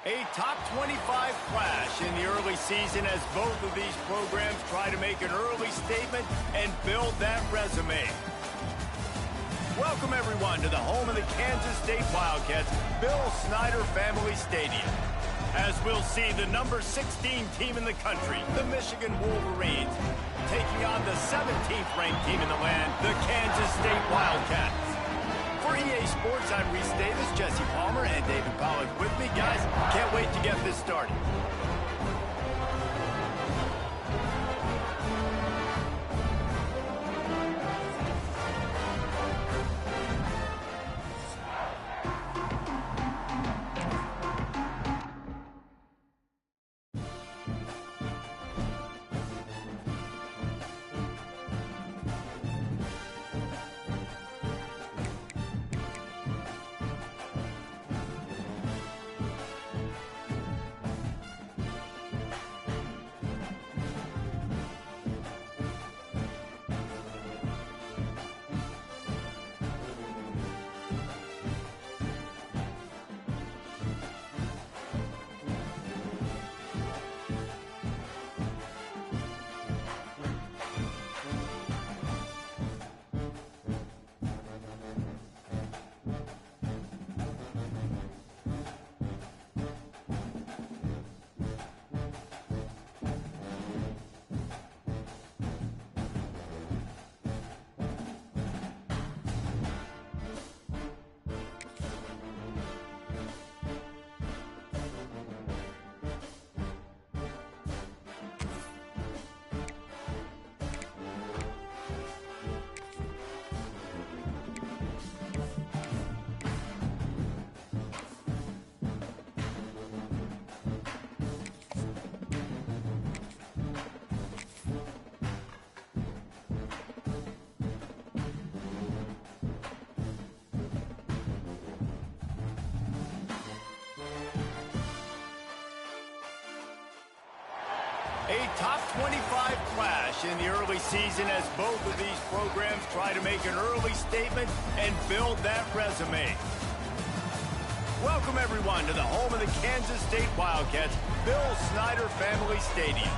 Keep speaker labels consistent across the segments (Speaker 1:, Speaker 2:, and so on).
Speaker 1: A top 25 clash in the early season as both of these programs try to make an early statement and build that resume. Welcome, everyone, to the home of the Kansas State Wildcats, Bill Snyder Family Stadium. As we'll see the number 16 team in the country, the Michigan Wolverines, taking on the 17th ranked team in the land, the Kansas State Wildcats. For EA Sports, I'm Reese Davis, Jesse Palmer, and David Pollack with me. Guys, can't wait to get this started. A top 25 clash in the early season as both of these programs try to make an early statement and build that resume. Welcome, everyone, to the home of the Kansas State Wildcats, Bill Snyder Family Stadium.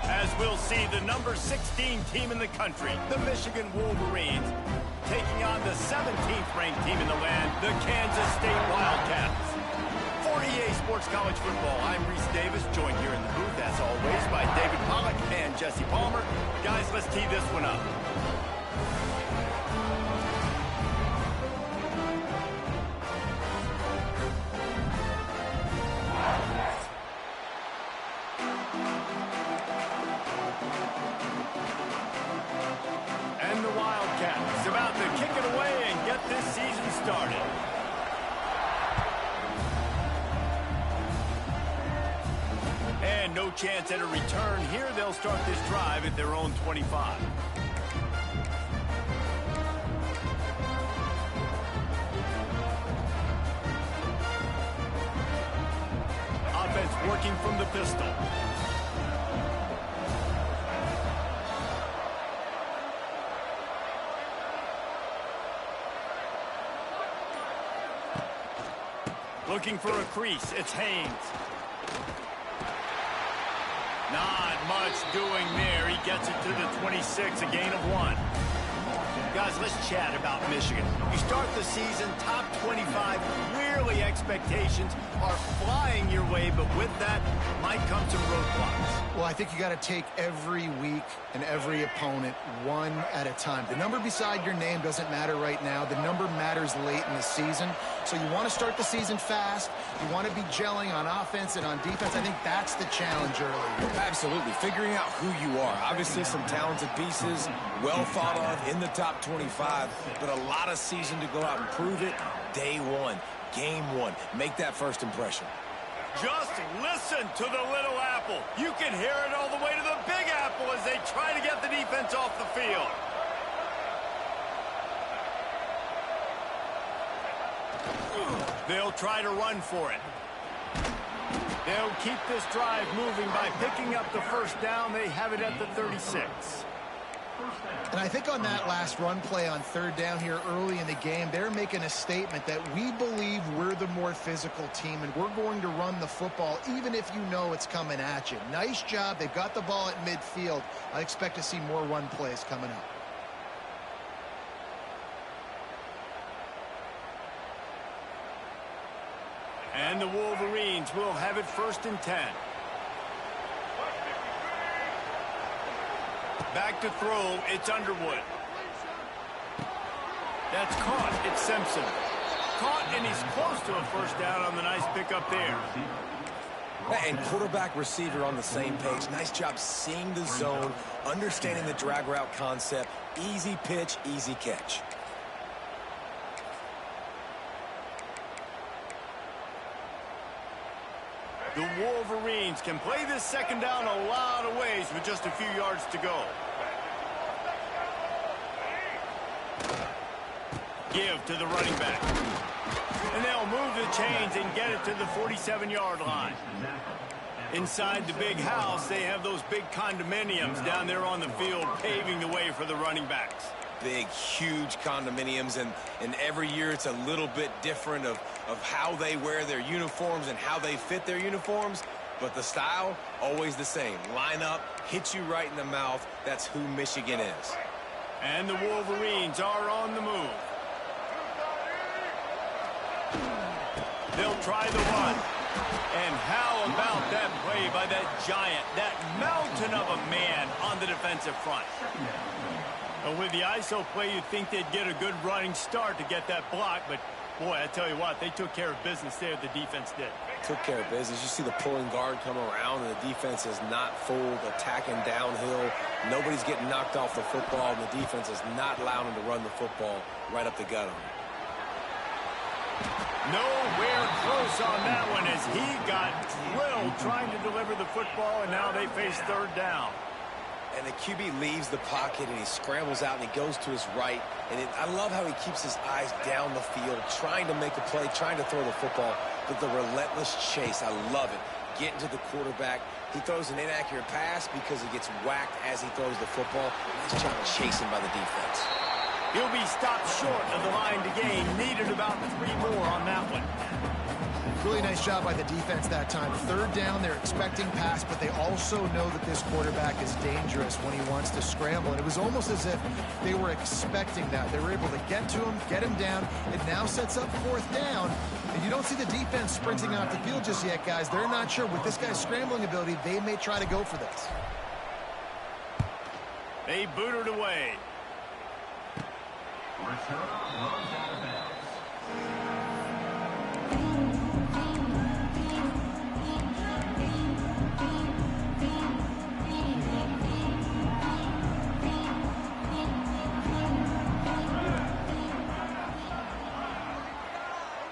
Speaker 1: As we'll see the number 16 team in the country, the Michigan Wolverines, taking on the 17th ranked team in the land, the Kansas State Wildcats. For EA Sports College Football, I'm Reese Davis, joined here in the booth, as always, by David Pollack and Jesse Palmer. Guys, let's tee this one up. And the Wildcats about to kick it away and get this season started. And no chance at a return here. They'll start this drive at their own 25. Offense working from the pistol. Looking for a crease. It's Haynes. Not much doing there. He gets it to the 26, a gain of 1. Guys, let's chat about Michigan. You start the season top 25. Clearly expectations are flying your way, but with that might come some roadblocks.
Speaker 2: Well, I think you got to take every week and every opponent one at a time. The number beside your name doesn't matter right now. The number matters late in the season. So you want to start the season fast. You want to be gelling on offense and on defense. I think that's the challenge early.
Speaker 3: Absolutely. Figuring out who you are. Obviously, some talented pieces, well thought of in the top 25, but a lot of season to go out and prove it. Day one, game one. Make that first impression.
Speaker 1: Just listen to the little apple. You can hear it all the way to the big apple as they try to get the defense off the field. They'll try to run for it. They'll keep this drive moving by picking up the first down. They have it at the 36.
Speaker 2: And I think on that last run play on third down here early in the game, they're making a statement that we believe we're the more physical team and we're going to run the football even if you know it's coming at you. Nice job. They've got the ball at midfield. I expect to see more run plays coming up.
Speaker 1: And the Wolverines will have it 1st and 10. Back to throw, it's Underwood. That's caught, it's Simpson. Caught, and he's close to a 1st down on the nice pickup there.
Speaker 3: And quarterback receiver on the same page. Nice job seeing the zone, understanding the drag route concept. Easy pitch, easy catch.
Speaker 1: The Wolverines can play this 2nd down a lot of ways with just a few yards to go. Give to the running back. And they'll move the chains and get it to the 47-yard line. Inside the big house, they have those big condominiums down there on the field paving the way for the running backs.
Speaker 3: Big, huge condominiums, and every year it's a little bit different of how they wear their uniforms and how they fit their uniforms, but the style, always the same. Line up, hit you right in the mouth. That's who Michigan is.
Speaker 1: And the Wolverines are on the move. They'll try the run. And how about that play by that giant, that mountain of a man on the defensive front? With the ISO play, you'd think they'd get a good running start to get that block, but boy, I tell you what, they took care of business there, the defense did.
Speaker 3: Took care of business. You see the pulling guard come around, and the defense is not fooled, attacking downhill. Nobody's getting knocked off the football, and the defense is not allowing them to run the football right up the gut on them.
Speaker 1: Nowhere close on that one as he got drilled trying to deliver the football, and now they face 3rd down.
Speaker 3: And the QB leaves the pocket, and he scrambles out, and he goes to his right. And I love how he keeps his eyes down the field, trying to make a play, trying to throw the football. But the relentless chase, I love it. Getting to the quarterback. He throws an inaccurate pass because he gets whacked as he throws the football. Nice job chasing by the defense.
Speaker 1: He'll be stopped short of the line to gain. Needed about 3 more on that one.
Speaker 2: Really nice job by the defense that time. 3rd down, they're expecting pass, but they also know that this quarterback is dangerous when he wants to scramble. And it was almost as if they were expecting that. They were able to get to him, get him down. It now sets up 4th down. And you don't see the defense sprinting off the field just yet, guys. They're not sure. With this guy's scrambling ability, they may try to go for this.
Speaker 1: They boot it away.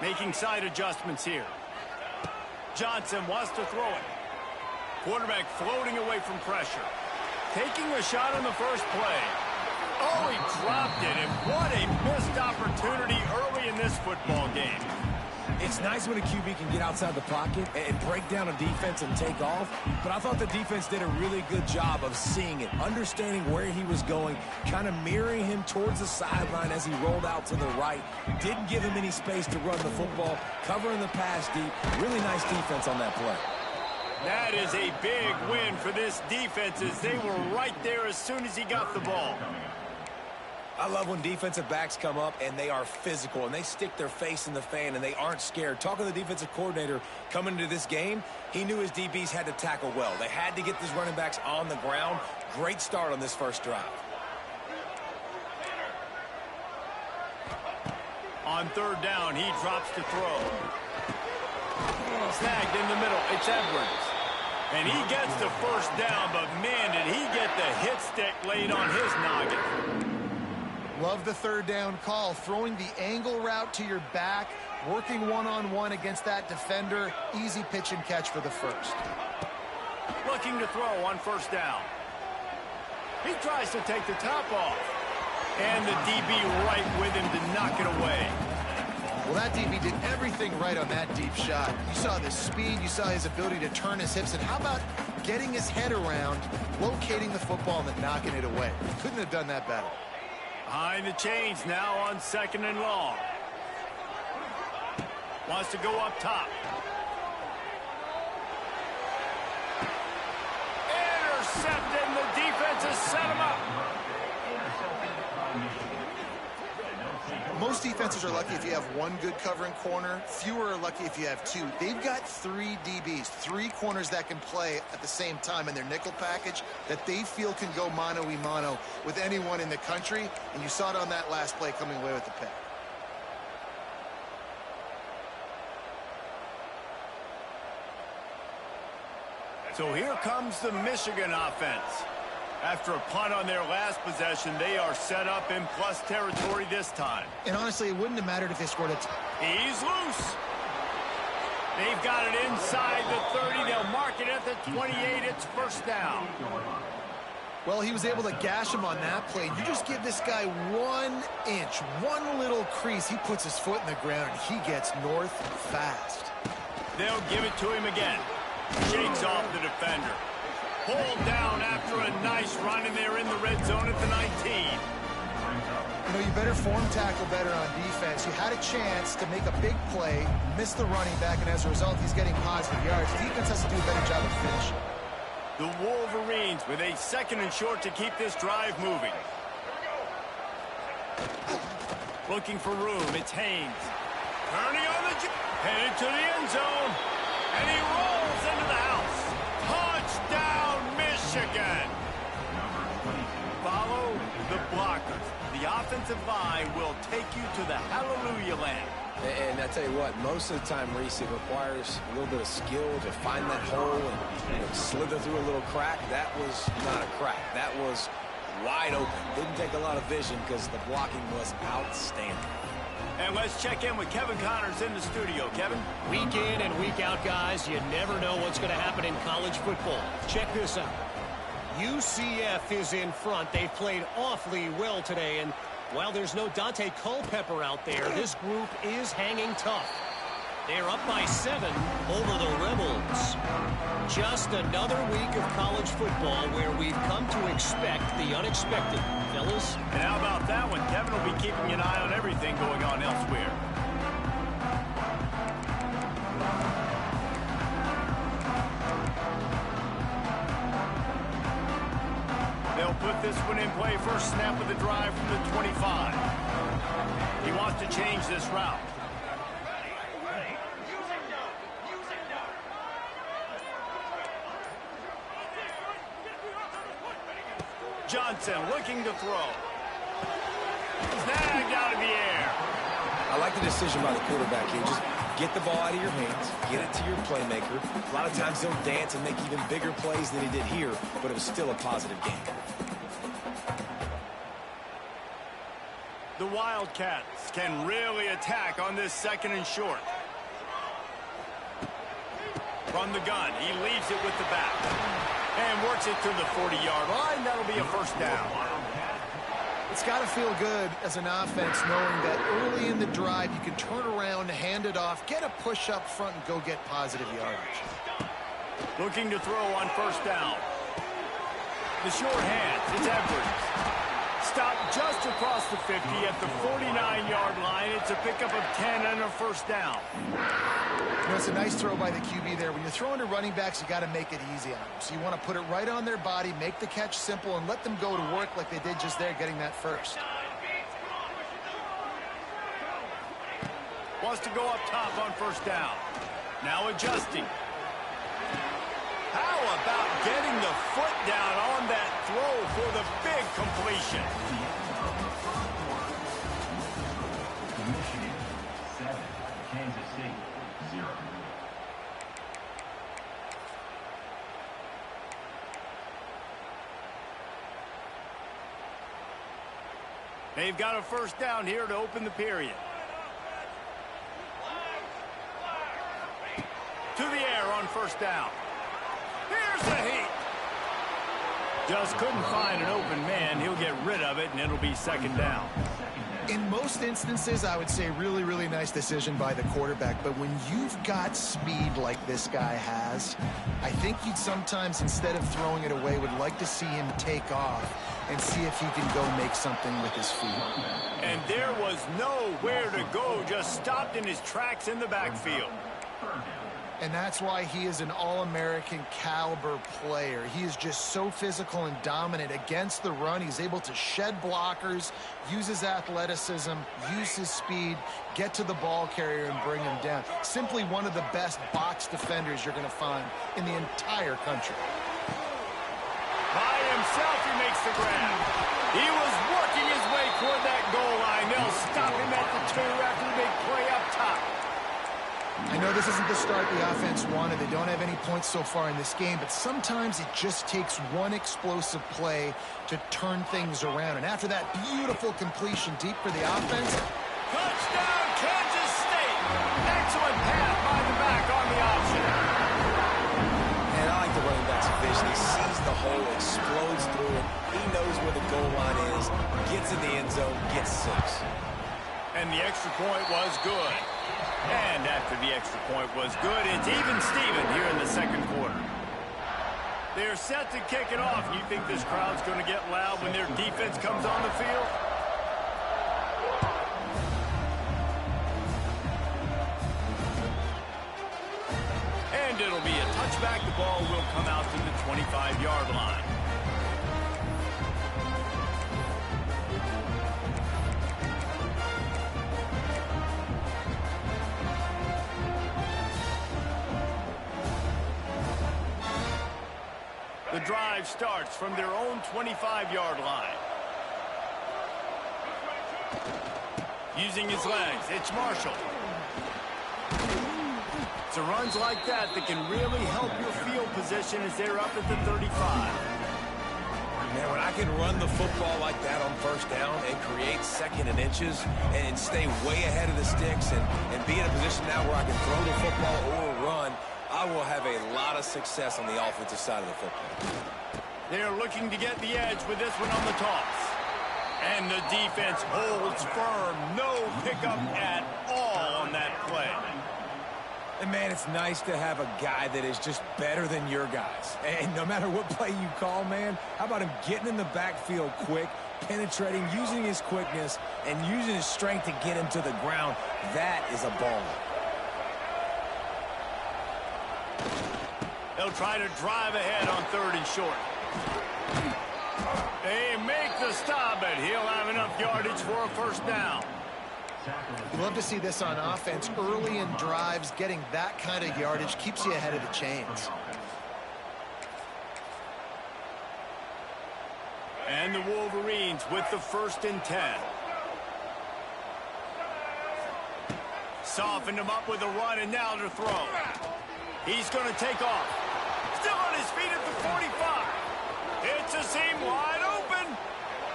Speaker 1: Making side adjustments here. Johnson wants to throw it. Quarterback floating away from pressure. Taking a shot on the first play. Oh, he dropped it, and what a missed opportunity early in this football game.
Speaker 3: It's nice when a QB can get outside the pocket and break down a defense and take off, but I thought the defense did a really good job of seeing it, understanding where he was going, kind of mirroring him towards the sideline as he rolled out to the right. Didn't give him any space to run the football, covering the pass deep. Really nice defense on that play.
Speaker 1: That is a big win for this defense as they were right there as soon as he got the ball.
Speaker 3: I love when defensive backs come up and they are physical and they stick their face in the fan and they aren't scared. Talking to the defensive coordinator coming into this game, he knew his DBs had to tackle well. They had to get these running backs on the ground. Great start on this first drive.
Speaker 1: On 3rd down, he drops to throw. Snagged in the middle. It's Edwards. And he gets the 1st down, but man, did he get the hit stick laid on his noggin.
Speaker 2: Love the 3rd down call. Throwing the angle route to your back, working one-on-one against that defender. Easy pitch and catch for the 1st.
Speaker 1: Looking to throw on 1st down. He tries to take the top off. And the DB right with him to knock it away.
Speaker 2: Well, that DB did everything right on that deep shot. You saw the speed, you saw his ability to turn his hips, and how about getting his head around, locating the football, and then knocking it away? Couldn't have done that better.
Speaker 1: Behind the chains now on 2nd and long. Wants to go up top. Intercepted, and the defense has set him up.
Speaker 2: Most defenses are lucky if you have one good covering corner. Fewer are lucky if you have two. They've got 3 DBs, 3 corners that can play at the same time in their nickel package that they feel can go mano-a-mano with anyone in the country. And you saw it on that last play coming away with the pick.
Speaker 1: So here comes the Michigan offense. After a punt on their last possession, they are set up in plus territory this time.
Speaker 2: And honestly, it wouldn't have mattered if they scored a
Speaker 1: He's loose. They've got it inside the 30. They'll mark it at the 28. It's first down.
Speaker 2: Well, he was able to gash him on that play. You just give this guy 1 inch, one little crease. He puts his foot in the ground, and he gets north fast.
Speaker 1: They'll give it to him again. Shakes off the defender. Pulled down after a nice run, and they're in the red zone at the 19.
Speaker 2: You know, you better form tackle better on defense. You had a chance to make a big play, miss the running back, and as a result, he's getting positive yards. Defense has to do a better job of finishing.
Speaker 1: The Wolverines with a 2nd and short to keep this drive moving. Looking for room. It's Haynes. Turning on the... Headed to the end zone. And he rolls into the house. Touchdown, Michigan. Follow the blockers. The offensive line will take you to the hallelujah land.
Speaker 3: And I tell you what, most of the time, Reese, it requires a little bit of skill to find that hole and slither through a little crack. That was not a crack. That was wide open. Didn't take a lot of vision because the blocking was outstanding.
Speaker 1: And let's check in with Kevin Connors in the studio. Kevin?
Speaker 4: Week in and week out, guys, you never know what's going to happen in college football. Check this out. UCF is in front. They've played awfully well today, and while there's no Dante Culpepper out there, this group is hanging tough. They're up by 7 over the Rebels. Just another week of college football where we've come to expect the unexpected, fellas.
Speaker 1: And how about that one? Kevin will be keeping an eye on everything going on elsewhere. They'll put this one in play. First snap of the drive from the 25. He wants to change this route. Johnson looking to throw. Snagged out of the air.
Speaker 3: I like the decision by the quarterback here. Just get the ball out of your hands, get it to your playmaker. A lot of times they'll dance and make even bigger plays than he did here, but it was still a positive game.
Speaker 1: The Wildcats can really attack on this 2nd and short. From the gun, he leaves it with the back. And works it to the 40-yard line. That'll be a first down.
Speaker 2: It's got to feel good as an offense knowing that early in the drive you can turn around, hand it off, get a push up front, and go get positive yardage.
Speaker 1: Looking to throw on first down. The short hands. It's Edwards. Stopped just across the 50 at the 49-yard line. It's a pickup of 10 and a first down.
Speaker 2: You know, it's a nice throw by the QB there. When you're throwing to running backs, you got to make it easy on them. So you want to put it right on their body, make the catch simple, and let them go to work like they did just there, getting that first.
Speaker 1: Wants to go up top on first down. Now adjusting. How about getting the foot down on that throw for the big completion?
Speaker 5: Michigan 7, Kansas State 0.
Speaker 1: They've got a first down here to open the period. To the air on first down. Here's the heat. Just couldn't find an open man. He'll get rid of it, and it'll be second down.
Speaker 2: In most instances, I would say really, really nice decision by the quarterback. But when you've got speed like this guy has, I think you'd sometimes, instead of throwing it away, would like to see him take off and see if he can go make something with his feet.
Speaker 1: And there was nowhere to go, just stopped in his tracks in the backfield.
Speaker 2: And that's why he is an All-American caliber player. He is just so physical and dominant against the run. He's able to shed blockers, use his athleticism, use his speed, get to the ball carrier and bring him down. Simply one of the best box defenders you're going to find in the entire country.
Speaker 1: By himself, he makes the grab. He was working his way toward that goal line. They'll stop him at the 2 after the big play up top.
Speaker 2: I know this isn't the start the offense wanted. They don't have any points so far in this game, but sometimes it just takes one explosive play to turn things around. And after that beautiful completion deep for the offense.
Speaker 1: Touchdown, Kansas State. Excellent pass by the back on the option.
Speaker 3: And I like the running back's vision. He sees the hole, explodes through it. He knows where the goal line is, gets in the end zone, gets 6.
Speaker 1: And the extra point was good. And after the extra point was good, it's even Steven here in the second quarter. They're set to kick it off. You think this crowd's going to get loud when their defense comes on the field? And it'll be a touchback. The ball will come out to the 25-yard line. The drive starts from their own 25-yard line. Using his legs, it's Marshall. It's runs like that that can really help your field position as they're up at the 35.
Speaker 3: Man, when I can run the football like that on first down and create second and inches and stay way ahead of the sticks and be in a position now where I can throw the football or run, I will have a lot of success on the offensive side of the football.
Speaker 1: They're looking to get the edge with this one on the toss. And the defense holds firm. No pickup at all on that play.
Speaker 3: And, man, it's nice to have a guy that is just better than your guys. And no matter what play you call, man, how about him getting in the backfield quick, penetrating, using his quickness, and using his strength to get him to the ground? That is a baller.
Speaker 1: They'll try to drive ahead on 3rd and short. They make the stop, but he'll have enough yardage for a first down.
Speaker 2: You love to see this on offense. Early in drives, getting that kind of yardage keeps you ahead of the chains.
Speaker 1: And the Wolverines with the 1st and 10. Softened him up with a run, and now to throw. He's going to take off. Still on his feet at the 45. It's a seam wide open.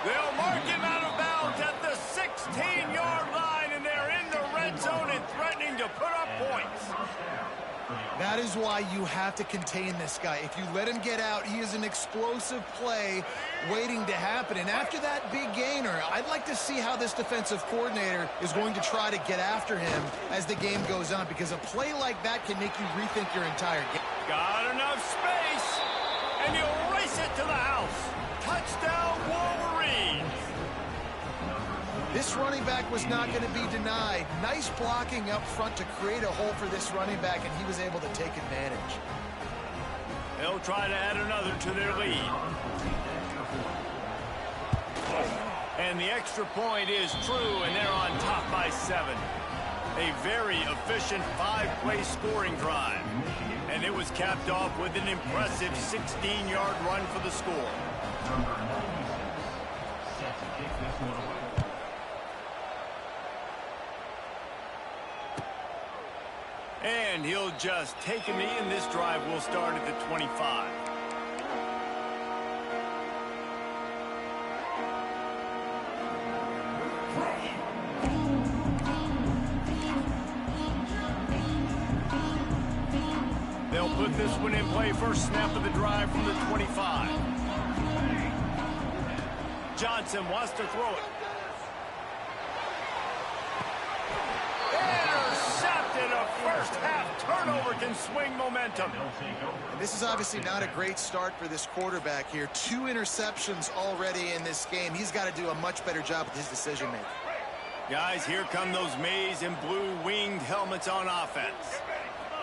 Speaker 1: They'll mark him out of bounds at the 16-yard line, and they're in the red zone and threatening to put up points.
Speaker 2: That is why you have to contain this guy. If you let him get out, he is an explosive play waiting to happen. And after that big gainer, I'd like to see how this defensive coordinator is going to try to get after him as the game goes on, because a play like that can make you rethink your entire game.
Speaker 1: Got enough space, and he'll race it to the house. Touchdown, Wolverines.
Speaker 2: This running back was not going to be denied. Nice blocking up front to create a hole for this running back, and he was able to take advantage.
Speaker 1: They'll try to add another to their lead. And the extra point is true, and they're on top by 7. A very efficient 5-play scoring drive. And it was capped off with an impressive 16-yard run for the score.
Speaker 5: Set to kick this one away.
Speaker 1: And he'll just take a knee, and this drive will start at the 25. They'll put this one in play. First snap of the drive from the 25. Johnson wants to throw it. first half turnover can swing momentum.
Speaker 2: And this is obviously not a great start for this quarterback here. 2 interceptions already in this game. He's got to do a much better job with his decision-making.
Speaker 1: Guys, here come those maize and blue winged helmets on offense.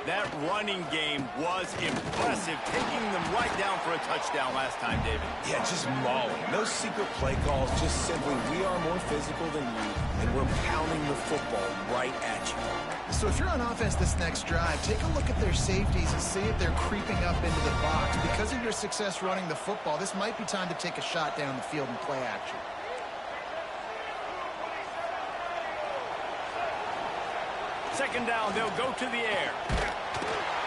Speaker 1: That running game was impressive, taking them right down for a touchdown last time, David.
Speaker 3: Yeah, just mauling. No secret play calls, just simply we are more physical than you, and we're pounding the football right at you.
Speaker 2: So if you're on offense this next drive, take a look at their safeties and see if they're creeping up into the box. Because of your success running the football, this might be time to take a shot down the field and play action.
Speaker 1: Second down, they'll go to the air.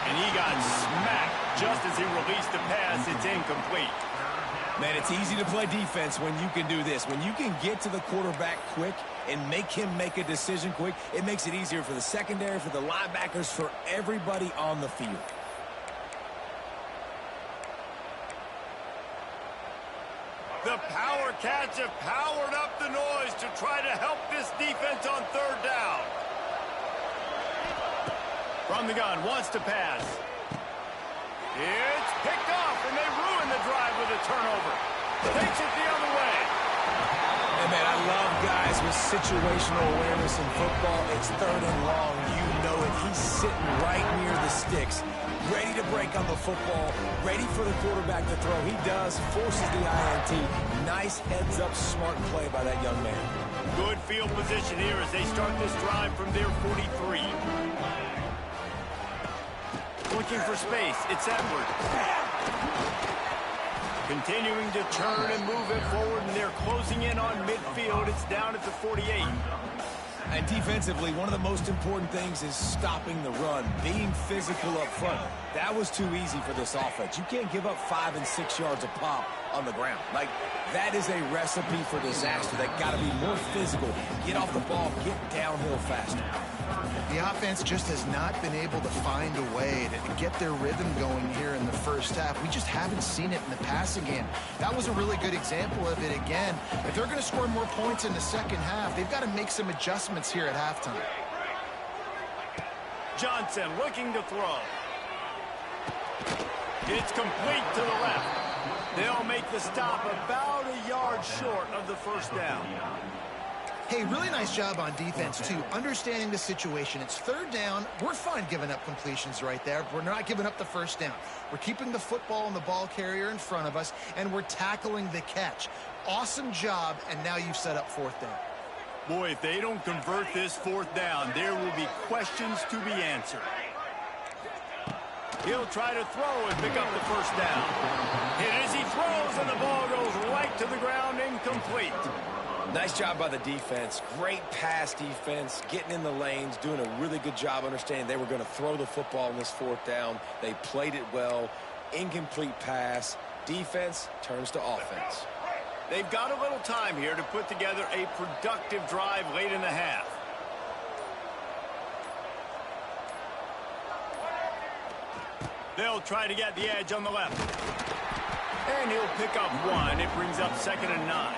Speaker 1: And he got smacked just as he released the pass. It's incomplete.
Speaker 3: Man, it's easy to play defense when you can do this. When you can get to the quarterback quick and make him make a decision quick, it makes it easier for the secondary, for the linebackers, for everybody on the field.
Speaker 1: The Power Cats have powered up the noise to try to help this defense on third down. From the gun, wants to pass. It's picked off, and they ruin the drive with a turnover. Takes it the other way.
Speaker 3: Hey, man, I love guys with situational awareness in football. It's third and long. You know it. He's sitting right near the sticks, ready to break on the football, ready for the quarterback to throw. He does, forces the INT. Nice heads-up, smart play by that young man.
Speaker 1: Good field position here as they start this drive from their 43. Looking for space. It's Edwards. Continuing to turn and move it forward, and they're closing in on midfield. It's down at the 48.
Speaker 3: And defensively, one of the most important things is stopping the run, being physical up front. That was too easy for this offense. You can't give up 5 and 6 yards a pop on the ground. Like, that is a recipe for disaster. They got to be more physical, get off the ball, get downhill faster.
Speaker 2: The offense just has not been able to find a way to get their rhythm going here in the first half. We just haven't seen it in the passing game. That was a really good example of it again. If they're going to score more points in the second half, they've got to make some adjustments here at halftime.
Speaker 1: Johnson looking to throw. It's complete to the left. They'll make the stop about a yard short of the first down.
Speaker 2: Hey, really nice job on defense, too, understanding the situation. It's third down. We're fine giving up completions right there. We're not giving up the first down. We're keeping the football and the ball carrier in front of us, and we're tackling the catch. Awesome job, and now you've set up fourth down.
Speaker 1: Boy, if they don't convert this fourth down, there will be questions to be answered. He'll try to throw and pick up the first down. Hit as he throws, and the ball goes right to the ground, incomplete.
Speaker 3: Nice job by the defense. Great pass defense, getting in the lanes, doing a really good job understanding they were going to throw the football in this fourth down. They played it well. Incomplete pass. Defense turns to offense.
Speaker 1: They've got a little time here to put together a productive drive late in the half. They'll try to get the edge on the left. And he'll pick up one. It brings up 2nd and 9.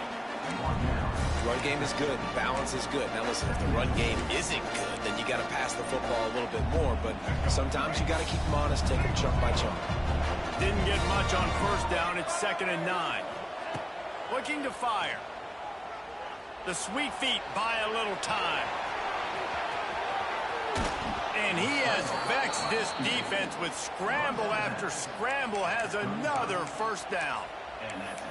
Speaker 3: Run game is good. Balance is good. Now listen, if the run game isn't good, then you got to pass the football a little bit more. But sometimes you got to keep them honest, take them chunk by chunk.
Speaker 1: Didn't get much on first down. It's 2nd and 9. Looking to fire. The sweet feet buy a little time. And he has vexed this defense with scramble after scramble, has another first down.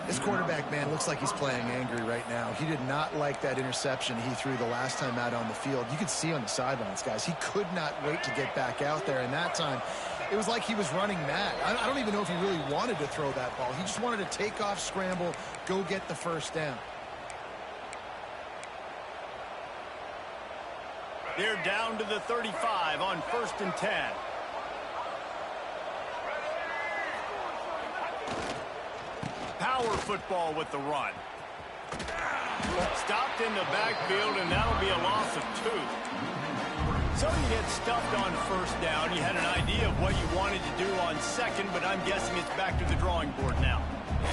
Speaker 2: This quarterback, man, looks like he's playing angry right now. He did not like that interception he threw the last time out on the field. You could see on the sidelines, guys, he could not wait to get back out there. And that time, it was like he was running mad. I don't even know if he really wanted to throw that ball. He just wanted to take off, scramble, go get the first down.
Speaker 1: They're down to the 35 on 1st and 10. Power football with the run. Stopped in the backfield, and that'll be a loss of 2. So you get stuffed on first down. You had an idea of what you wanted to do on second, but I'm guessing it's back to the drawing board now.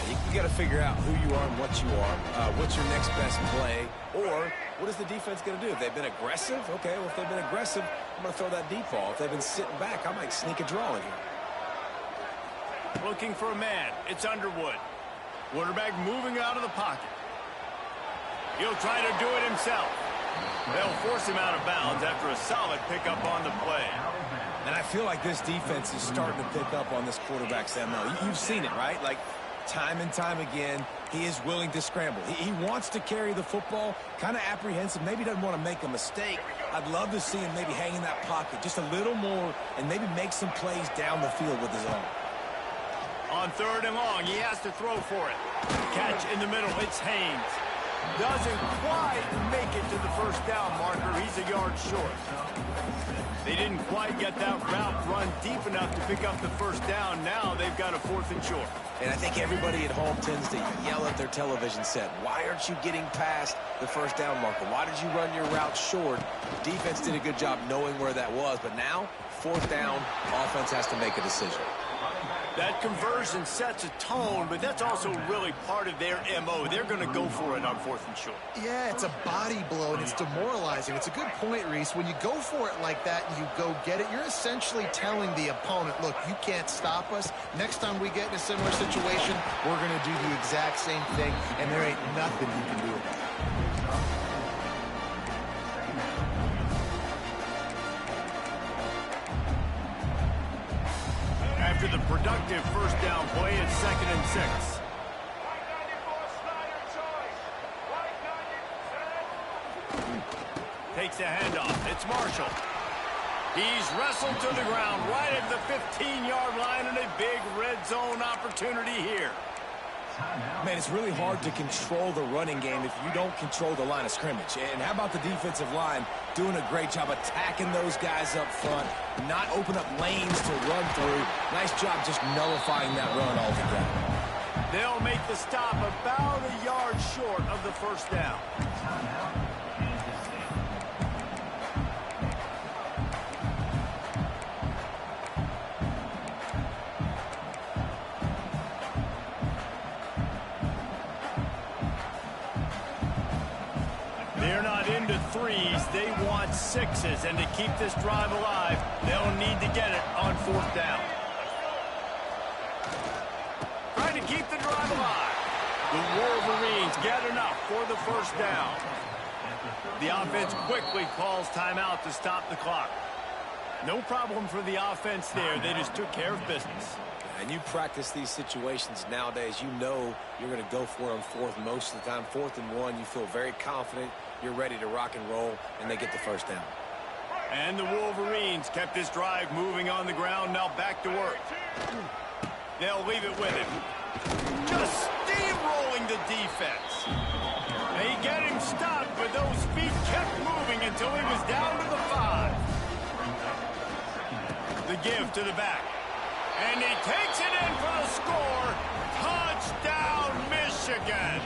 Speaker 3: You got to figure out who you are and what you are. What's your next best play? Or what is the defense going to do? If they've been aggressive, okay, well, if they've been aggressive, I'm going to throw that deep ball. If they've been sitting back, I might sneak a draw in here.
Speaker 1: Looking for a man. It's Underwood. Quarterback moving out of the pocket. He'll try to do it himself. They'll force him out of bounds after a solid pickup on the play.
Speaker 3: And I feel like this defense is starting to pick up on this quarterback's MO. You've seen it, right? Like, time and time again, he is willing to scramble. He wants to carry the football, kind of apprehensive, maybe doesn't want to make a mistake. I'd love to see him maybe hang in that pocket just a little more and maybe make some plays down the field with his own.
Speaker 1: On 3rd and long, he has to throw for it. Catch in the middle, it's Haynes. Doesn't quite make it to the first down marker. He's a yard short. They didn't quite get that route run deep enough to pick up the first down. Now they've got a 4th and short.
Speaker 3: And I think everybody at home tends to yell at their television set. Why aren't you getting past the first down marker? Why did you run your route short? Defense did a good job knowing where that was. But now, 4th down, offense has to make a decision.
Speaker 1: That conversion sets a tone, but that's also really part of their MO. They're going to go for it on 4th and short.
Speaker 2: Yeah, it's a body blow, and it's demoralizing. It's a good point, Reese. When you go for it like that and you go get it, you're essentially telling the opponent, look, you can't stop us. Next time we get in a similar situation, we're going to do the exact same thing, and there ain't nothing you can do about it.
Speaker 1: After the productive first down play, it's 2nd and 6. Takes a handoff. It's Marshall. He's wrestled to the ground right at the 15-yard line, and a big red zone opportunity here.
Speaker 3: Man, it's really hard to control the running game if you don't control the line of scrimmage. And how about the defensive line doing a great job attacking those guys up front, not open up lanes to run through. Nice job just nullifying that run altogether.
Speaker 1: They'll make the stop about a yard short of the first down. They're not into threes, they want 6s, and to keep this drive alive, they'll need to get it on 4th down. Trying to keep the drive alive. The Wolverines get enough for the first down. The offense quickly calls timeout to stop the clock. No problem for the offense there, they just took care of business.
Speaker 3: And you practice these situations nowadays, you know you're going to go for it on 4th most of the time. 4th and 1, you feel very confident, you're ready to rock and roll, and they get the first down.
Speaker 1: And the Wolverines kept this drive moving on the ground, now back to work. They'll leave it with him. Just steamrolling the defense. They get him stopped, but those feet kept moving until he was down to the 5. The give to the back. And he takes it in for the score. Touchdown, Michigan.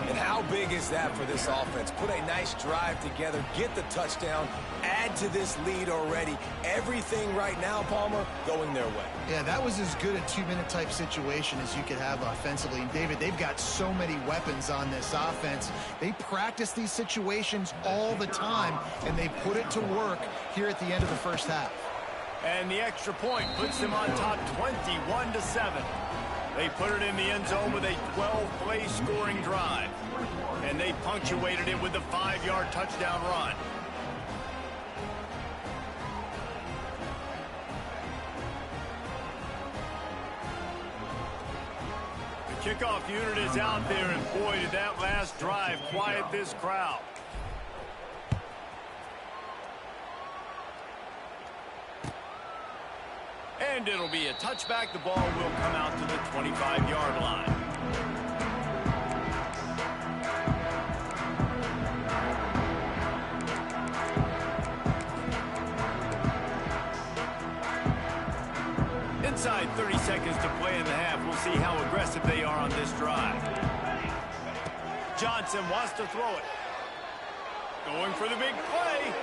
Speaker 3: And how big is that for this offense? Put a nice drive together, get the touchdown, add to this lead already. Everything right now, Palmer, going their way.
Speaker 2: Yeah, that was as good a 2-minute type situation as you could have offensively. And David, they've got so many weapons on this offense. They practice these situations all the time, and they put it to work here at the end of the first half.
Speaker 1: And the extra point puts them on top 21-7. They put it in the end zone with a 12-play scoring drive. And they punctuated it with a 5-yard touchdown run. The kickoff unit is out there, and boy, did that last drive quiet this crowd. And it'll be a touchback. The ball will come out to the 25-yard line. Inside 30 seconds to play in the half. We'll see how aggressive they are on this drive. Johnson wants to throw it. Going for the big play.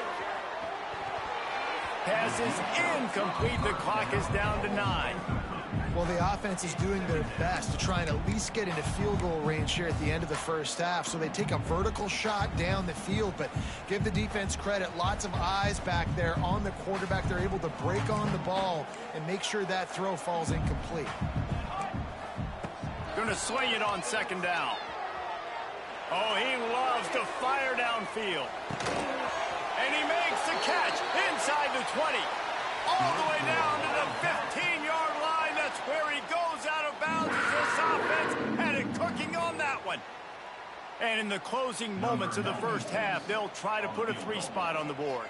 Speaker 1: Pass is incomplete. The clock is down to 9.
Speaker 2: Well, Well, the offense is doing their best to try and at least get into field goal range here at the end of the first half. So they take a vertical shot down the field, but give the defense credit. Lots of eyes back there on the quarterback. They're able to break on the ball and make sure that throw falls incomplete.
Speaker 1: Going to swing it on second down. Oh, he loves to fire downfield. And he makes the catch inside the 20. All the way down to the 15-yard line. That's where he goes out of bounds. This offense had it cooking on that one. And in the closing moments of the first half, they'll try to put a 3-spot on the board.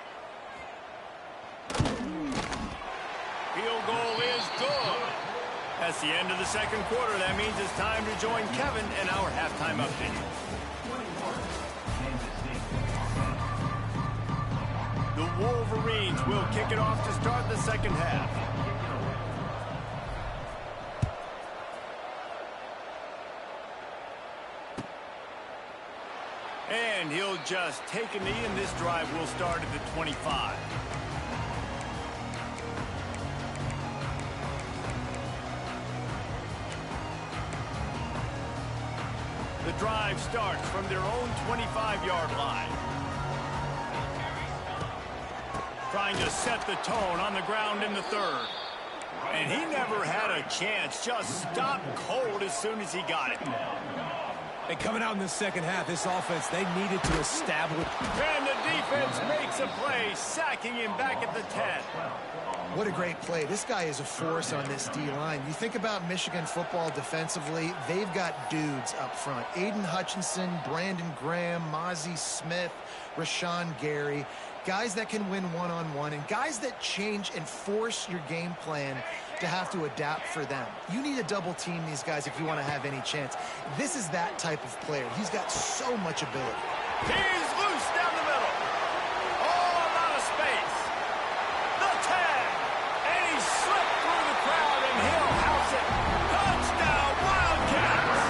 Speaker 1: Field goal is good. That's the end of the second quarter. That means it's time to join Kevin in our halftime update. The Wolverines will kick it off to start the second half. And he'll just take a knee, and this drive will start at the 25. The drive starts from their own 25-yard line. Trying to set the tone on the ground in the third. And he never had a chance. Just stopped cold as soon as he got it.
Speaker 3: And coming out in the second half, this offense, they needed to establish.
Speaker 1: And the defense makes a play, sacking him back at the 10.
Speaker 2: What a great play. This guy is a force on this D-line. You think about Michigan football defensively, they've got dudes up front. Aiden Hutchinson, Brandon Graham, Mozzie Smith, Rashawn Gary. Guys that can win one-on-one and guys that change and force your game plan to have to adapt for them. You need to double team these guys if you want to have any chance. This is that type of player. He's got so much ability.
Speaker 1: He's loose down the middle. Oh, a lot of space. The 10. And he slipped through the crowd, and he'll house it. Touchdown, Wildcats.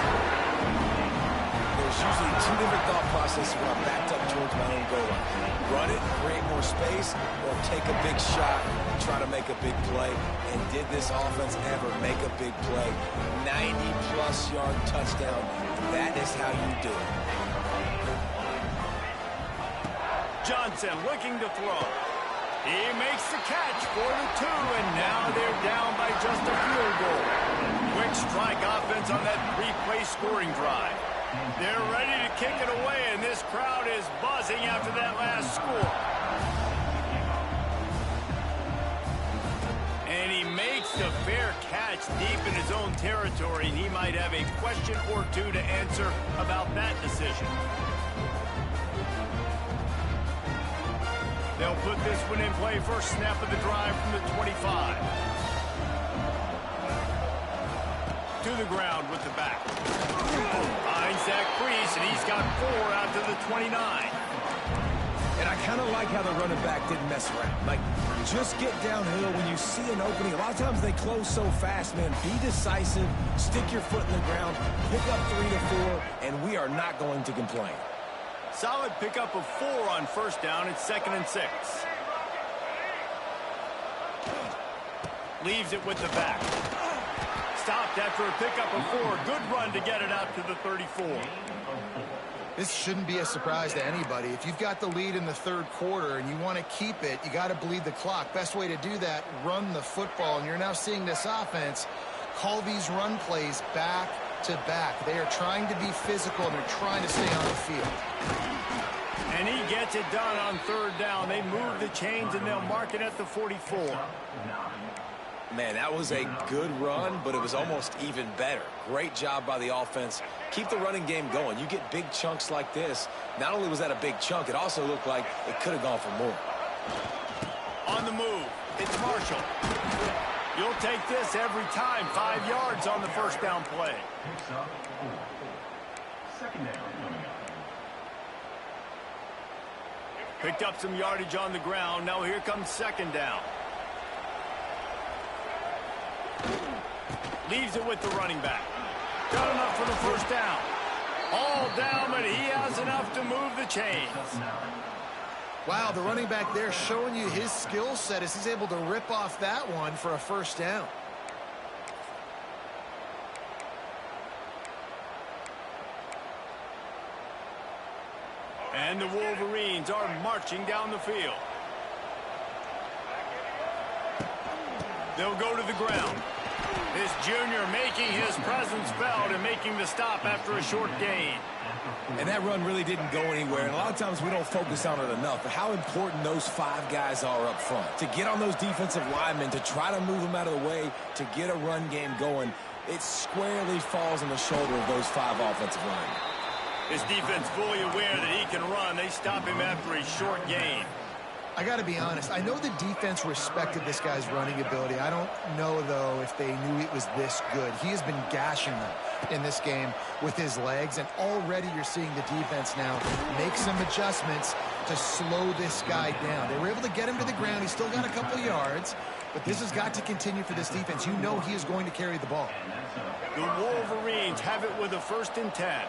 Speaker 3: There's usually two different thought processes when I'm backed up towards my own goal line. Run it, create more space, or take a big shot and try to make a big play. And did this offense ever make a big play? 90-plus yard touchdown. That is how you do it.
Speaker 1: Johnson looking to throw. He makes the catch for the 2, and now they're down by just a field goal. Quick strike offense on that 3-play scoring drive. They're ready to kick it away, and this crowd is buzzing after that last score. And he makes the fair catch deep in his own territory, and he might have a question or two to answer about that decision. They'll put this one in play first snap of the drive from the 25. To the ground with the back. Finds Zach Priest, and he's got 4 out to the 29.
Speaker 3: And I kind of like how the running back didn't mess around. Like, just get downhill when you see an opening. A lot of times they close so fast, man. Be decisive, stick your foot in the ground, pick up 3 to 4, and we are not going to complain.
Speaker 1: Solid pickup of 4 on first down. It's 2nd and 6. Leaves it with the back. Stopped after a pickup of 4. Good run to get it out to the 34.
Speaker 2: This shouldn't be a surprise to anybody. If you've got the lead in the third quarter and you want to keep it, you got to bleed the clock. Best way to do that, run the football. And you're now seeing this offense call these run plays back to back. They are trying to be physical, and they're trying to stay on the field.
Speaker 1: And he gets it done on third down. They move the chains, and they'll mark it at the 44.
Speaker 3: Man, that was a good run, but it was almost even better. Great job by the offense. Keep the running game going. You get big chunks like this. Not only was that a big chunk, it also looked like it could have gone for more.
Speaker 1: On the move, it's Marshall. You'll take this every time. 5 yards on the first down play. Picked up some yardage on the ground. Now here comes second down. Leaves it with the running back. Got enough for the first down. All down, but he has enough to move the chains.
Speaker 2: Wow, the running back there showing you his skill set as he's able to rip off that one for a first down.
Speaker 1: And the Wolverines are marching down the field. They'll go to the ground. This junior making his presence felt and making the stop after a short gain.
Speaker 3: And that run really didn't go anywhere. And a lot of times we don't focus on it enough. But how important those 5 guys are up front. To get on those defensive linemen, to try to move them out of the way, to get a run game going, it squarely falls on the shoulder of those 5 offensive linemen.
Speaker 1: His defense fully aware that he can run. They stop him after a short gain.
Speaker 2: I got to be honest. I know the defense respected this guy's running ability. I don't know, though, if they knew it was this good. He has been gashing them in this game with his legs, and already you're seeing the defense now make some adjustments to slow this guy down. They were able to get him to the ground. He's still got a couple yards, but this has got to continue for this defense. You know he is going to carry the ball.
Speaker 1: The Wolverines have it with a 1st and 10.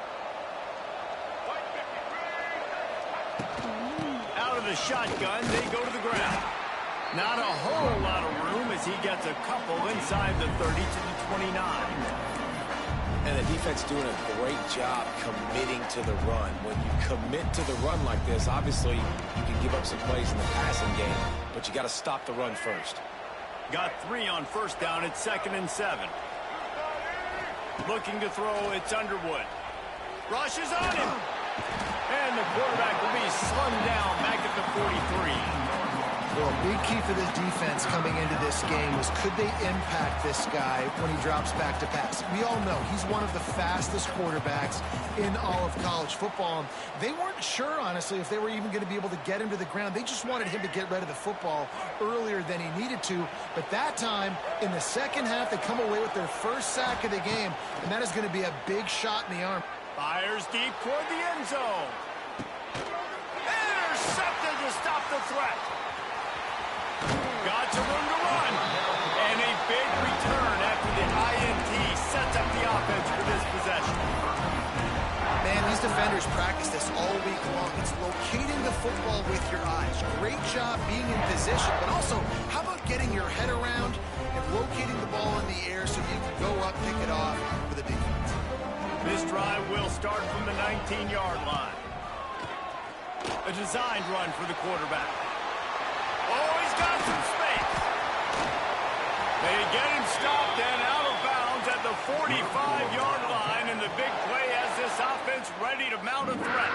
Speaker 1: Out of the shotgun, they go to the ground. Not a whole lot of room as he gets a couple inside the 30 to the 29.
Speaker 3: And the defense doing a great job committing to the run. When you commit to the run like this, obviously you can give up some plays in the passing game, but you got to stop the run first.
Speaker 1: Got 3 on 1st down. It's 2nd and 7. Looking to throw, it's Underwood. Rushes on him. And the quarterback will be slung down back at the 43.
Speaker 2: Well, a big key for this defense coming into this game was, could they impact this guy when he drops back to pass? We all know he's one of the fastest quarterbacks in all of college football. They weren't sure, honestly, if they were even going to be able to get him to the ground. They just wanted him to get rid of the football earlier than he needed to. But that time, in the second half, they come away with their 1st sack of the game, and that is going to be a big shot in the arm.
Speaker 1: Fires deep toward the end zone. Intercepted to stop the threat. Got some room to run. And a big return after the INT sets up the offense for this possession.
Speaker 2: Man, these defenders practice this all week long. It's locating the football with your eyes. Great job being in position, but also, how about getting your head around and locating the ball in the air so you can go up, pick it off for the defense.
Speaker 1: This drive will start from the 19-yard line. A designed run for the quarterback. Oh, he's got some space. They get him stopped and out of bounds at the 45-yard line, and the big play has this offense ready to mount a threat.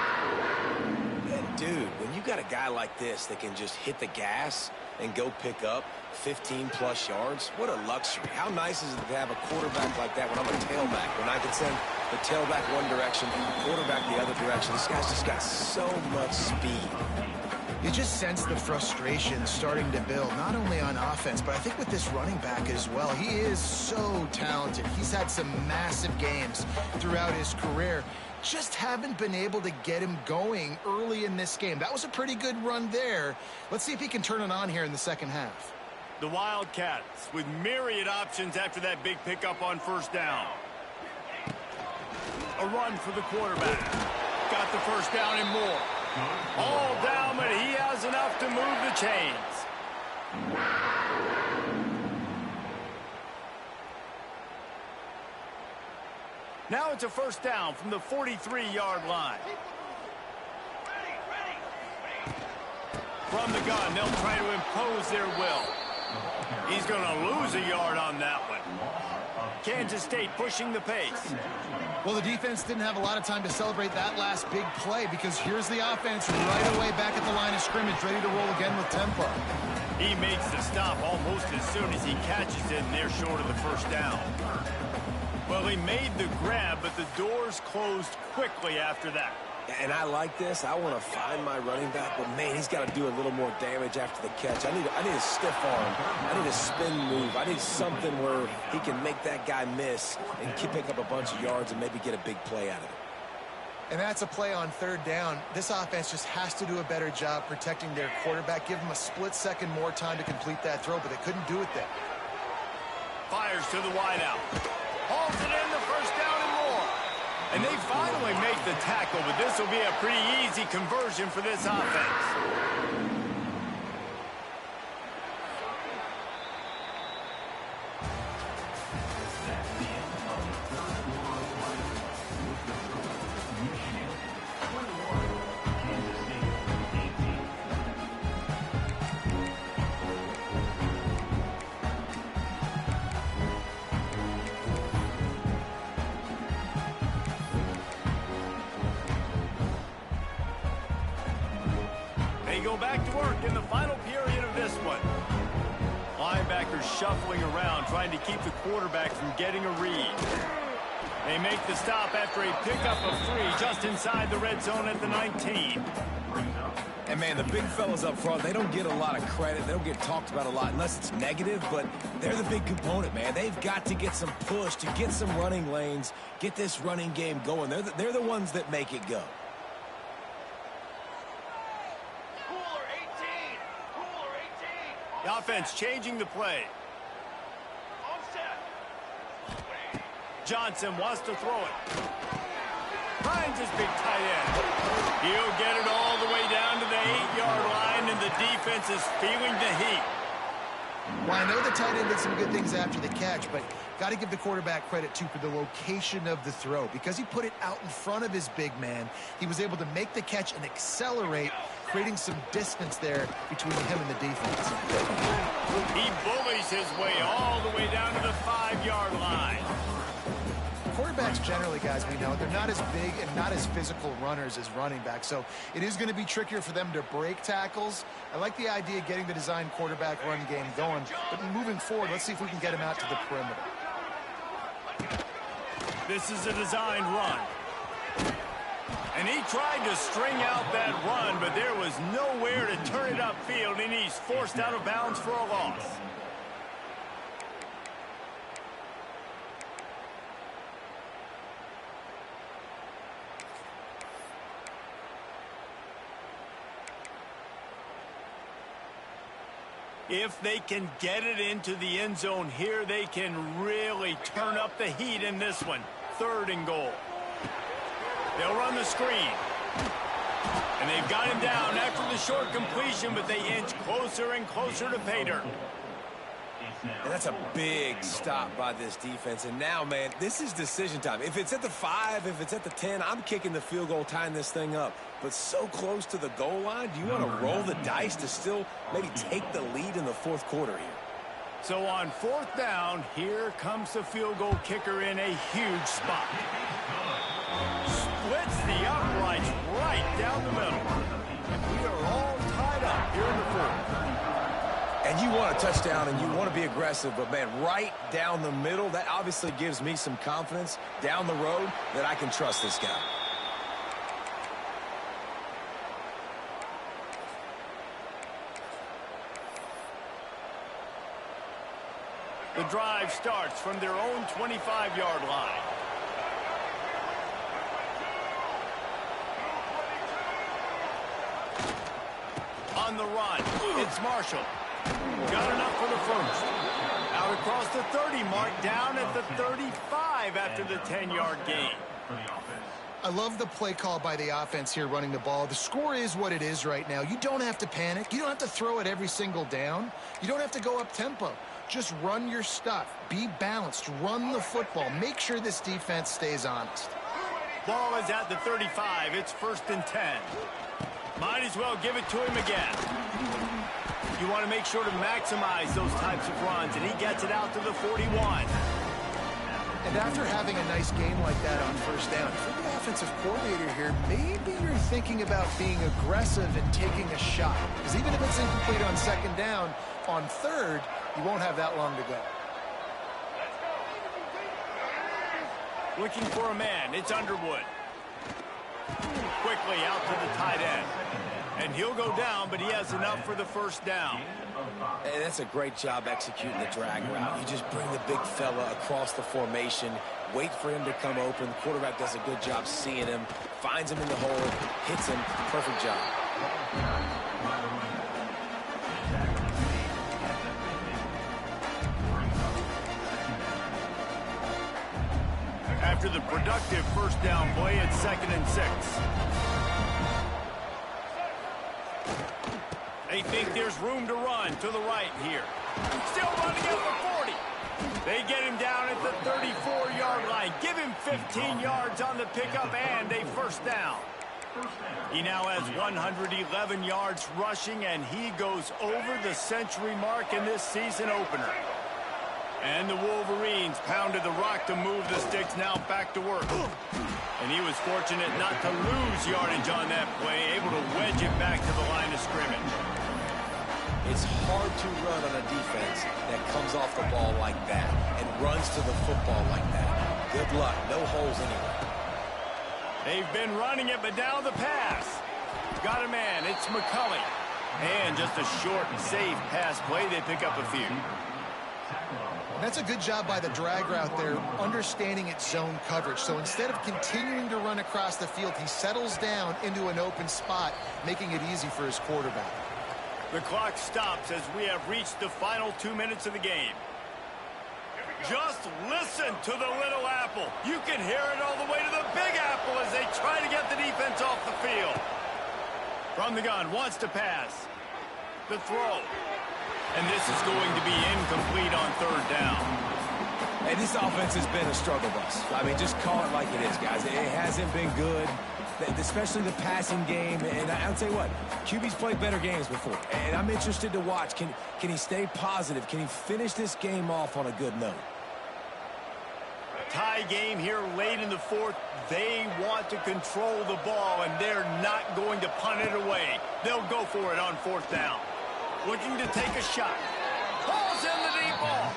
Speaker 3: And, dude, when you got a guy like this that can just hit the gas and go pick up 15-plus yards, what a luxury. How nice is it to have a quarterback like that when I'm a tailback, when I can send the tailback one direction, quarterback the other direction. This guy's just got so much speed.
Speaker 2: You just sense the frustration starting to build, not only on offense, but I think with this running back as well. He is so talented. He's had some massive games throughout his career. Just haven't been able to get him going early in this game. That was a pretty good run there. Let's see if he can turn it on here in the second half.
Speaker 1: The Wildcats with myriad options after that big pickup on 1st down. A run for the quarterback. Got the 1st down and more. All down, but he has enough to move the chains. Now it's a 1st down from the 43-yard line. From the gun, they'll try to impose their will. He's going to lose a yard on that one. Kansas State pushing the pace.
Speaker 2: Well, the defense didn't have a lot of time to celebrate that last big play, because here's the offense right away back at the line of scrimmage, ready to roll again with tempo.
Speaker 1: He makes the stop almost as soon as he catches it, and they're short of the 1st down. Well, he made the grab, but the doors closed quickly after that.
Speaker 3: And I like this. I want to find my running back, but, man, he's got to do a little more damage after the catch. I need a stiff arm. I need a spin move. I need something where he can make that guy miss and pick up a bunch of yards and maybe get a big play out of it.
Speaker 2: And that's a play on 3rd down. This offense just has to do a better job protecting their quarterback. Give him a split second more time to complete that throw, but they couldn't do it there.
Speaker 1: Fires to the wideout. Hauls it in the 1st down and more. And they finally make the tackle, but this will be a pretty easy conversion for this offense. go back to work in the final period of this one. Linebackers shuffling around, trying to keep the quarterback from getting a read. They make the stop after a pickup of 3 just inside the red zone at the 19.
Speaker 3: And, man, the big fellas up front, they don't get a lot of credit. They don't get talked about a lot unless it's negative, but they're the big component, man. They've got to get some push, to get some running lanes, get this running game going. They're the ones that make it go.
Speaker 1: The offense changing the play. Johnson wants to throw it. Finds his big tight end. He'll get it all the way down to the 8-yard line, and the defense is feeling the heat.
Speaker 2: Well, I know the tight end did some good things after the catch, but got to give the quarterback credit, too, for the location of the throw. Because he put it out in front of his big man, he was able to make the catch and accelerate, creating some distance there between him and the defense.
Speaker 1: He bullies his way all the way down to the 5-yard line.
Speaker 2: Quarterbacks generally, guys, we know, they're not as big and not as physical runners as running backs, so it is going to be trickier for them to break tackles. I like the idea of getting the design quarterback run game going, but moving forward, let's see if we can get him out to the perimeter.
Speaker 1: This is a designed run. And he tried to string out that run, but there was nowhere to turn it upfield, and he's forced out of bounds for a loss. If they can get it into the end zone here, they can really turn up the heat in this one. 3rd and goal. They'll run the screen. And they've got him down after the short completion, but they inch closer and closer to pay dirt.
Speaker 3: And that's a big stop by this defense. And now, man, this is decision time. If it's at the 5, if it's at the 10, I'm kicking the field goal, tying this thing up. But so close to the goal line, do you want to roll the dice to still maybe take the lead in the 4th quarter here?
Speaker 1: So on 4th down, here comes the field goal kicker in a huge spot. Splits the uprights right down the middle. And we are all tied up here in the 4th.
Speaker 3: And you want a touchdown and you want to be aggressive, but, man, right down the middle, that obviously gives me some confidence down the road that I can trust this guy.
Speaker 1: The drive starts from their own 25-yard line. On the run, it's Marshall. Got enough for the first. Out across the 30 mark, down at the 35 after the 10-yard gain.
Speaker 2: I love the play call by the offense here running the ball. The score is what it is right now. You don't have to panic. You don't have to throw it every single down. You don't have to go up tempo. Just run your stuff. Be balanced. Run the football. Make sure this defense stays honest.
Speaker 1: Ball is at the 35. It's 1st and 10. Might as well give it to him again. You want to make sure to maximize those types of runs, and he gets it out to the 41.
Speaker 2: And after having a nice game like that on 1st down, if you're the offensive coordinator here, maybe you're thinking about being aggressive and taking a shot. Because even if it's incomplete on 2nd down, on 3rd, you won't have that long to go.
Speaker 1: Looking for a man. It's Underwood. Quickly out to the tight end. And he'll go down, but he has enough for the 1st down.
Speaker 3: Hey, that's a great job executing the drag route. You just bring the big fella across the formation, wait for him to come open. The quarterback does a good job seeing him, finds him in the hole, hits him. Perfect job.
Speaker 1: After the productive 1st down play, it's 2nd and 6. They think there's room to run to the right here. Still running at the 40. They get him down at the 34-yard line. Give him 15 yards on the pickup and a 1st down. He now has 111 yards rushing, and he goes over the century mark in this season opener. And the Wolverines pounded the rock to move the sticks now back to work. And he was fortunate not to lose yardage on that play, able to wedge it back to the line of scrimmage.
Speaker 3: It's hard to run on a defense that comes off the ball like that and runs to the football like that. Good luck. No holes anywhere.
Speaker 1: They've been running it, but now the pass. Got a man. It's McCulley. And just a short and safe pass play. They pick up a few.
Speaker 2: That's a good job by the drag route there, understanding its zone coverage. So instead of continuing to run across the field, he settles down into an open spot, making it easy for his quarterback.
Speaker 1: The clock stops as we have reached the final 2 minutes of the game. Just listen to the Little Apple. You can hear it all the way to the Big Apple as they try to get the defense off the field. From the gun, wants to pass. The throw. And this is going to be incomplete on third down.
Speaker 3: And this offense has been a struggle bus. I mean, just call it like it is, guys. It hasn't been good, especially the passing game. And I'll tell you what, QB's played better games before. And I'm interested to watch. Can he stay positive? Can he finish this game off on a good note?
Speaker 1: Tie game here late in the fourth. They want to control the ball, and they're not going to punt it away. They'll go for it on fourth down. Looking to take a shot. Pulls in the deep ball.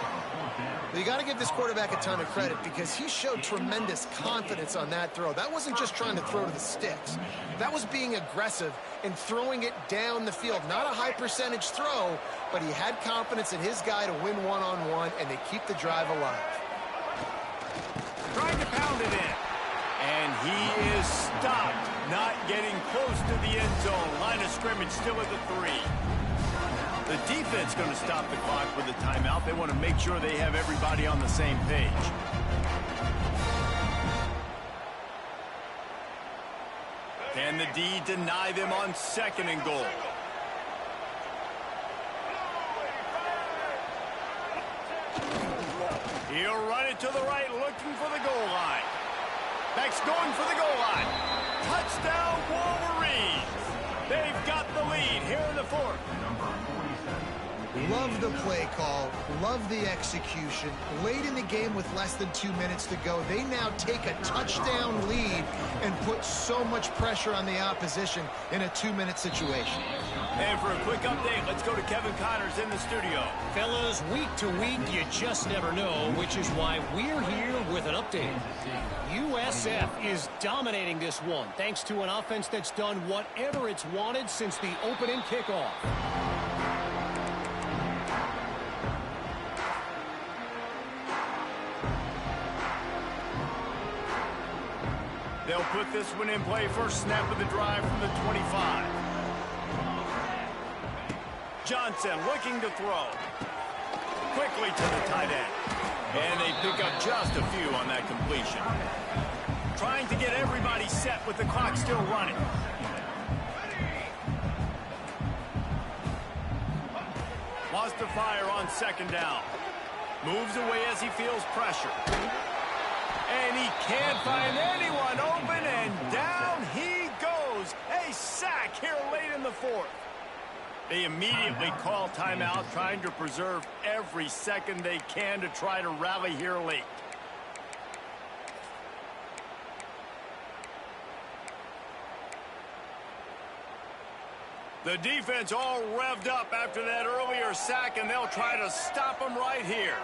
Speaker 2: Well, you got to give this quarterback a ton of credit because he showed tremendous confidence on that throw. That wasn't just trying to throw to the sticks. That was being aggressive and throwing it down the field. Not a high percentage throw, but he had confidence in his guy to win one-on-one, and they keep the drive alive.
Speaker 1: Trying to pound it in. And he is stopped, not getting close to the end zone. Line of scrimmage still at the 3. The defense going to stop the clock with a timeout. They want to make sure they have everybody on the same page. Can the D deny them on second and goal? He'll run it to the right, looking for the goal line. Next, going for the goal line. Touchdown, Wolverines. They've got the lead here in the fourth.
Speaker 2: Love the play call. Love the execution. Late in the game with less than 2 minutes to go, they now take a touchdown lead and put so much pressure on the opposition in a 2-minute situation.
Speaker 1: And for a quick update, let's go to Kevin Connors in the studio.
Speaker 4: Fellas, week to week, you just never know, which is why we're here with an update. USF is dominating this one, thanks to an offense that's done whatever it's wanted since the opening kickoff.
Speaker 1: They'll put this one in play. First snap of the drive from the 25. Johnson looking to throw. Quickly to the tight end. And they pick up just a few on that completion. Trying to get everybody set with the clock still running. Wants to fire on second down. Moves away as he feels pressure. And he can't find anyone open, and down he goes. A sack here late in the fourth. They immediately call timeout, trying to preserve every second they can to try to rally here late. The defense all revved up after that earlier sack, and they'll try to stop them right here.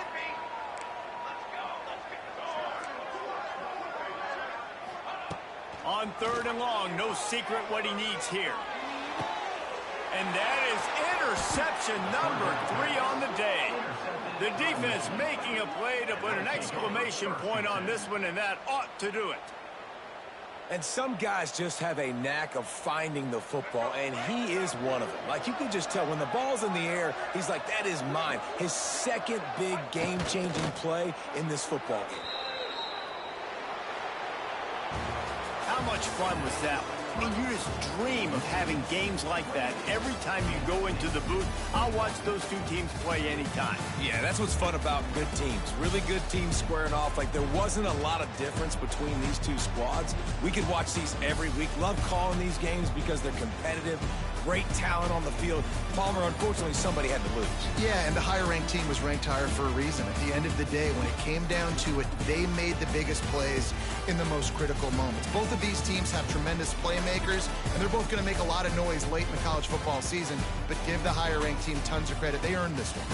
Speaker 1: On third and long, no secret what he needs here. And that is interception number 3 on the day. The defense making a play to put an exclamation point on this one, and that ought to do it.
Speaker 3: And some guys just have a knack of finding the football, and he is one of them. Like, you can just tell when the ball's in the air, he's like, that is mine. His second big game-changing play in this football game.
Speaker 1: How much fun was that one? I mean, you just dream of having games like that every time you go into the booth. I'll watch those two teams play anytime.
Speaker 3: Yeah, that's what's fun about good teams. Really good teams squaring off. Like, there wasn't a lot of difference between these two squads. We could watch these every week. Love calling these games because they're competitive. Great talent on the field. Palmer, unfortunately, somebody had to lose.
Speaker 2: Yeah, and the higher-ranked team was ranked higher for a reason. At the end of the day, when it came down to it, they made the biggest plays in the most critical moments. Both of these teams have tremendous playmakers, and they're both going to make a lot of noise late in the college football season, but give the higher-ranked team tons of credit. They earned this one.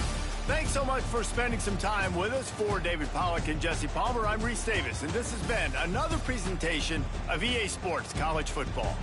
Speaker 1: Thanks so much for spending some time with us. For David Pollack and Jesse Palmer, I'm Reese Davis, and this has been another presentation of EA Sports College Football.